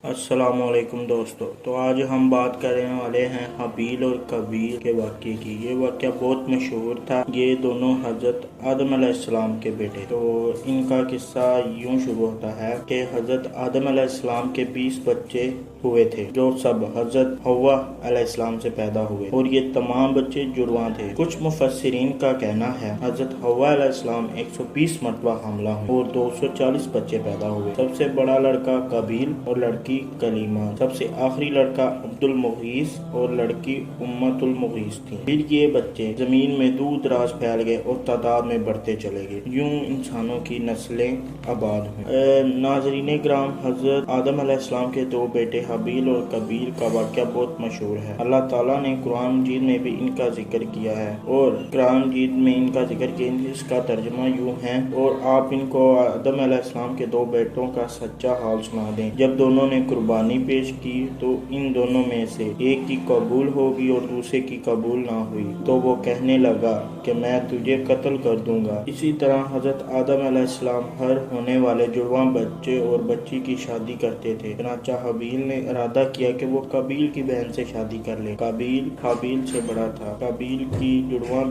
السلام علیکم دوستو، تو آج ہم بات کرنے والے ہیں حابیل اور قابیل کے واقعے کی۔ یہ واقعہ بہت مشہور تھا۔ یہ دونوں حضرت آدم علیہ السلام کے بیٹے۔ تو ان کا قصہ یوں شروع ہوتا ہے کہ حضرت آدم علیہ السلام کے 20 بچے ہوئے تھے، جو سب حضرت حوا علیہ السلام سے پیدا ہوئے، اور یہ تمام بچے جڑواں تھے۔ کچھ مفسرین کا کہنا ہے حضرت حوا علیہ السلام 120 مرتبہ حاملہ ہوئے اور 240 بچے پیدا ہوئے۔ سب سے بڑا لڑکا قابیل اور لڑکی کلیمہ، سب سے آخری لڑکا عبد المغیث اور لڑکی امت المغیث تھی۔ پھر یہ بچے زمین میں دور دراز پھیل گئے اور تعداد میں بڑھتے چلے گئے، یوں انسانوں کی نسلیں آباد ہوئیں۔ ناظرین کرام، حضرت آدم علیہ السلام کے دو بیٹے حابیل اور قابیل کا واقعہ بہت مشہور ہے۔ اللہ تعالیٰ نے قرآن مجید میں بھی ان کا ذکر کیا ہے، اور قرآن مجید میں ان کا ذکر کیا، اس کا ترجمہ یوں ہے: اور آپ ان کو آدم علیہ السلام کے دو بیٹوں کا سچا حال سنا دیں۔ جب دونوں نے قربانی پیش کی تو ان دونوں میں سے ایک کی قبول ہوگی اور دوسرے کی قبول نہ ہوئی، تو وہ کہنے لگا کہ میں تجھے قتل کر دوں گا۔ اسی طرح حضرت آدم علیہ السلام ہر ہونے والے جڑواں بچے اور بچی کی شادی کرتے تھے۔ چنانچہ حابیل نے ارادہ کیا کہ وہ قابیل کی بہن سے شادی کر لے۔ قابیل حابیل سے بڑا تھا، قابیل کی جڑواں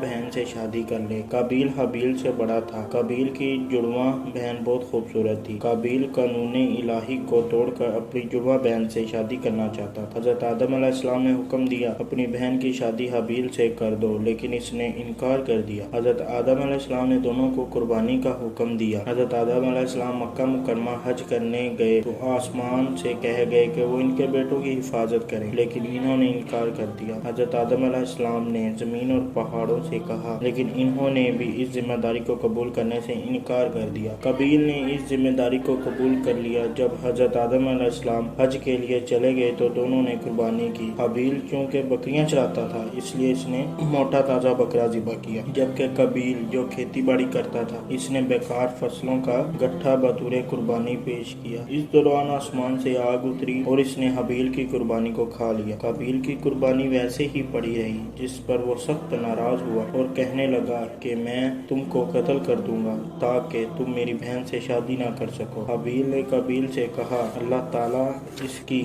بہن سے شادی کر لے۔ قابیل حابیل سے بڑا تھا، قابیل کی جڑواں بہن بہت خوبصورت تھی۔ قابیل قانون الہی کو توڑ کر اپنی جڑواں بہن سے شادی کرنا چاہتا تھا۔ حضرت آدم علیہ السلام نے حکم دیا اپنی بہن کی شادی حابیل سے کر دو، لیکن اس نے انکار کر دیا۔ حضرت آدم علیہ السلام نے دونوں کو قربانی کا حکم دیا۔ حضرت آدم علیہ السلام مکہ مکرمہ حج کرنے گئے تو آسمان سے کہے گئے کہ وہ ان کے بیٹوں کی حفاظت کریں، لیکن انہوں نے انکار کر دیا۔ حضرت آدم علیہ السلام نے زمین اور پہاڑوں سے کہا، لیکن انہوں نے بھی اس ذمہ داری کو قبول کرنے سے انکار کر دیا۔ قابیل نے اس ذمہ داری کو قبول کر لیا۔ جب حضرت آدم علیہ السلام حج کے لیے چلے گئے تو دونوں نے قربانی کی۔ حابیل چونکہ بکریاں چراتا تھا، اس لیے اس نے موٹا تازہ بکرا ذبح کیا، جبکہ قابیل جو کھیتی باڑی کرتا تھا، اس نے بیکار فصلوں کا گٹھا بطور قربانی پیش کیا۔ اس دوران آسمان سے آگ اتری اور اس نے حابیل کی قربانی کو کھا لیا۔ قابیل کی قربانی ویسے ہی پڑی رہی، جس پر وہ سخت ناراض ہوا اور کہنے لگا کہ میں تم کو قتل کر دوں گا تاکہ تم میری بہن سے شادی نہ کر سکو۔ حابیل نے قابیل سے کہا، اللہ تعالیٰ اس کی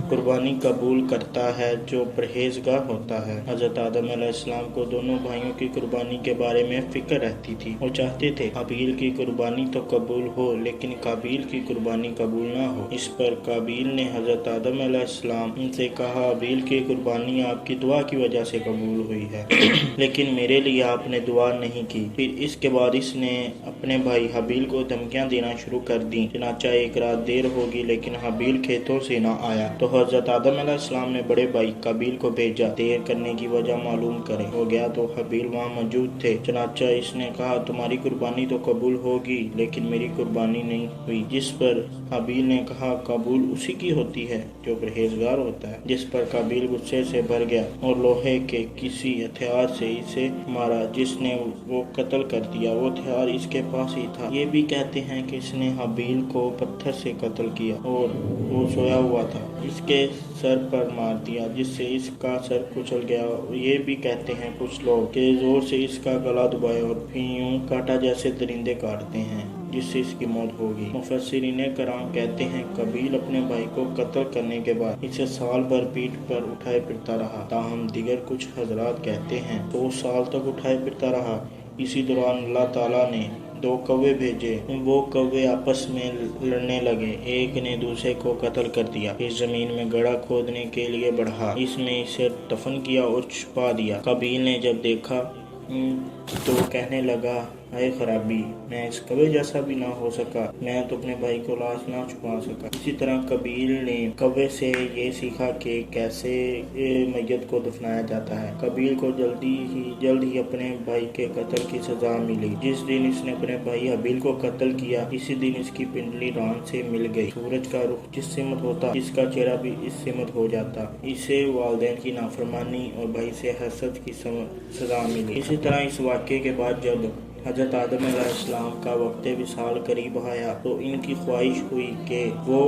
قربانی قبول کرتا ہے جو پرہیزگار ہوتا ہے۔ حضرت آدم علیہ السلام کو دونوں بھائیوں کی قربانی کے بارے میں فکر رہتی تھی۔ وہ چاہتے تھے حابیل کی قربانی تو قبول ہو، لیکن قابیل کی قربانی قبول نہ ہو۔ اس پر قابیل نے حضرت آدم علیہ السلام سے کہا، حابیل کی قربانی آپ کی دعا کی وجہ سے قبول ہوئی ہے، لیکن میرے لیے آپ نے دعا نہیں کی۔ پھر اس کے بعد اس نے اپنے بھائی حابیل کو دھمکیاں دینا شروع کر دیں۔ چنانچہ ایک رات دیر ہوگی لیکن حابیل کھیتوں سے نہ آیا، تو حضرت آدم علیہ السلام نے بڑے بھائی قابیل کو بھیجا، دیر کرنے کی وجہ معلوم کریں۔ ہو گیا تو حابیل وہاں موجود تھے۔ چنانچہ اس نے کہا، تمہاری قربانی تو قبول ہوگی لیکن میری قربانی نہیں ہوئی۔ جس پر حابیل نے کہا، قبول اسی کی ہوتی ہے جو پرہیزگار ہوتا ہے۔ جس پر قابیل غصے سے بھر گیا اور لوہے کے کسی ہتھیار سے اسے مارا، جس نے وہ قتل کر دیا۔ وہ ہتھیار اس کے پاس ہی تھا۔ یہ بھی کہتے ہیں کہ اس نے حابیل کو پتھر سے قتل کیا اور وہ سویا ہوا تھا، اس کے سر پر مار دیا جس سے اس کا سر کچل گیا۔ یہ بھی کہتے ہیں کچھ لوگ کہ زور سے اس کا گلا دبایا اور پھر یوں کاٹا جیسے درندے کاٹتے ہیں، جس سے اس کی موت ہوگی۔ مفسرین کرام کہتے ہیں قابیل اپنے بھائی کو قتل کرنے کے بعد اسے سال بھر پیٹھ پر اٹھائے پھرتا رہا، تاہم دیگر کچھ حضرات کہتے ہیں 2 سال تک اٹھائے پھرتا رہا۔ اسی دوران اللہ تعالیٰ نے 2 کوے بھیجے، وہ کوے آپس میں لڑنے لگے، ایک نے دوسرے کو قتل کر دیا، پھر زمین میں گڑھا کھودنے کے لیے بڑھا، اس میں اسے دفن کیا اور چھپا دیا۔ قابیل نے جب دیکھا تو کہنے لگا، اے خرابی، میں اس کوے جیسا بھی نہ ہو سکا، میں تو اپنے بھائی کو لاش نہ چھپا سکا۔ اسی طرح قابیل نے کوے سے یہ سیکھا کہ کیسے میت کو دفنایا جاتا ہے۔ قابیل کو جلد ہی اپنے بھائی کے قتل کی سزا ملی۔ جس دن اس نے اپنے بھائی حابیل کو قتل کیا، اسی دن اس کی پنڈلی ران سے مل گئی۔ سورج کا رخ جس سمت ہوتا، اس کا چہرہ بھی اس سمت ہو جاتا۔ اسے والدین کی نافرمانی اور بھائی سے حسد کی سزا ملی۔ اسی طرح اس واقعے کے بعد جب حضرت آدم علیہ السلام کا وقت وصال قریب آیا تو ان کی خواہش ہوئی کہ وہ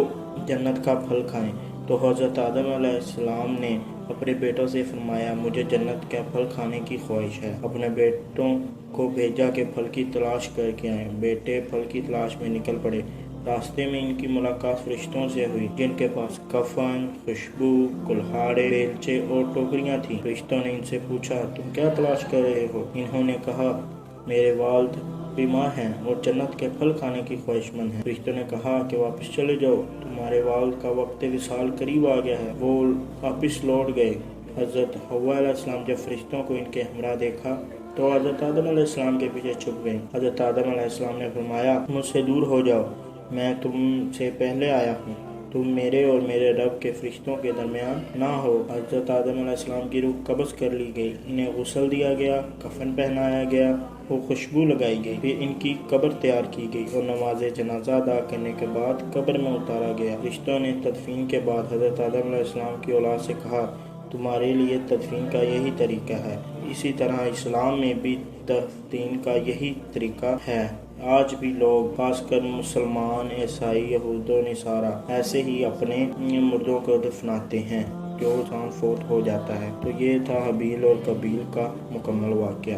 جنت کا پھل کھائیں۔ تو حضرت آدم علیہ السلام نے اپنے بیٹوں سے فرمایا، مجھے جنت کا پھل کھانے کی خواہش ہے۔ اپنے بیٹوں کو بھیجا کہ پھل کی تلاش کر کے آئیں۔ بیٹے پھل کی تلاش میں نکل پڑے۔ راستے میں ان کی ملاقات فرشتوں سے ہوئی جن کے پاس کفن، خوشبو، کلہاڑے، بیلچے اور ٹوکریاں تھیں۔ فرشتوں نے ان سے پوچھا تم کیا تلاش کر رہے ہو؟ انہوں نے کہا میرے والد بیمار ہیں اور جنت کے پھل کھانے کی خواہش مند ہیں۔ فرشتوں نے کہا کہ واپس چلے جاؤ، تمہارے والد کا وقت وصال قریب آ گیا ہے۔ وہ واپس لوٹ گئے۔ حضرت حوا علیہ السلام جب فرشتوں کو ان کے ہمراہ دیکھا تو حضرت آدم علیہ السلام کے پیچھے چھپ گئے۔ حضرت آدم علیہ السلام نے فرمایا مجھ سے دور ہو جاؤ، میں تم سے پہلے آیا ہوں، تم میرے اور میرے رب کے فرشتوں کے درمیان نہ ہو۔ حضرت آدم علیہ السلام کی روح قبض کر لی گئی، انہیں غسل دیا گیا، کفن پہنایا گیا اور خوشبو لگائی گئی، پھر ان کی قبر تیار کی گئی اور نماز جنازہ ادا کرنے کے بعد قبر میں اتارا گیا۔ فرشتوں نے تدفین کے بعد حضرت آدم علیہ السلام کی اولاد سے کہا تمہارے لیے تدفین کا یہی طریقہ ہے۔ اسی طرح اسلام میں بھی تدفین کا یہی طریقہ ہے۔ آج بھی لوگ خاص کر مسلمان، عیسائی، یہود و نصارہ ایسے ہی اپنے مردوں کو دفناتے ہیں جو انسان فوت ہو جاتا ہے۔ تو یہ تھا حابیل اور قابیل کا مکمل واقعہ۔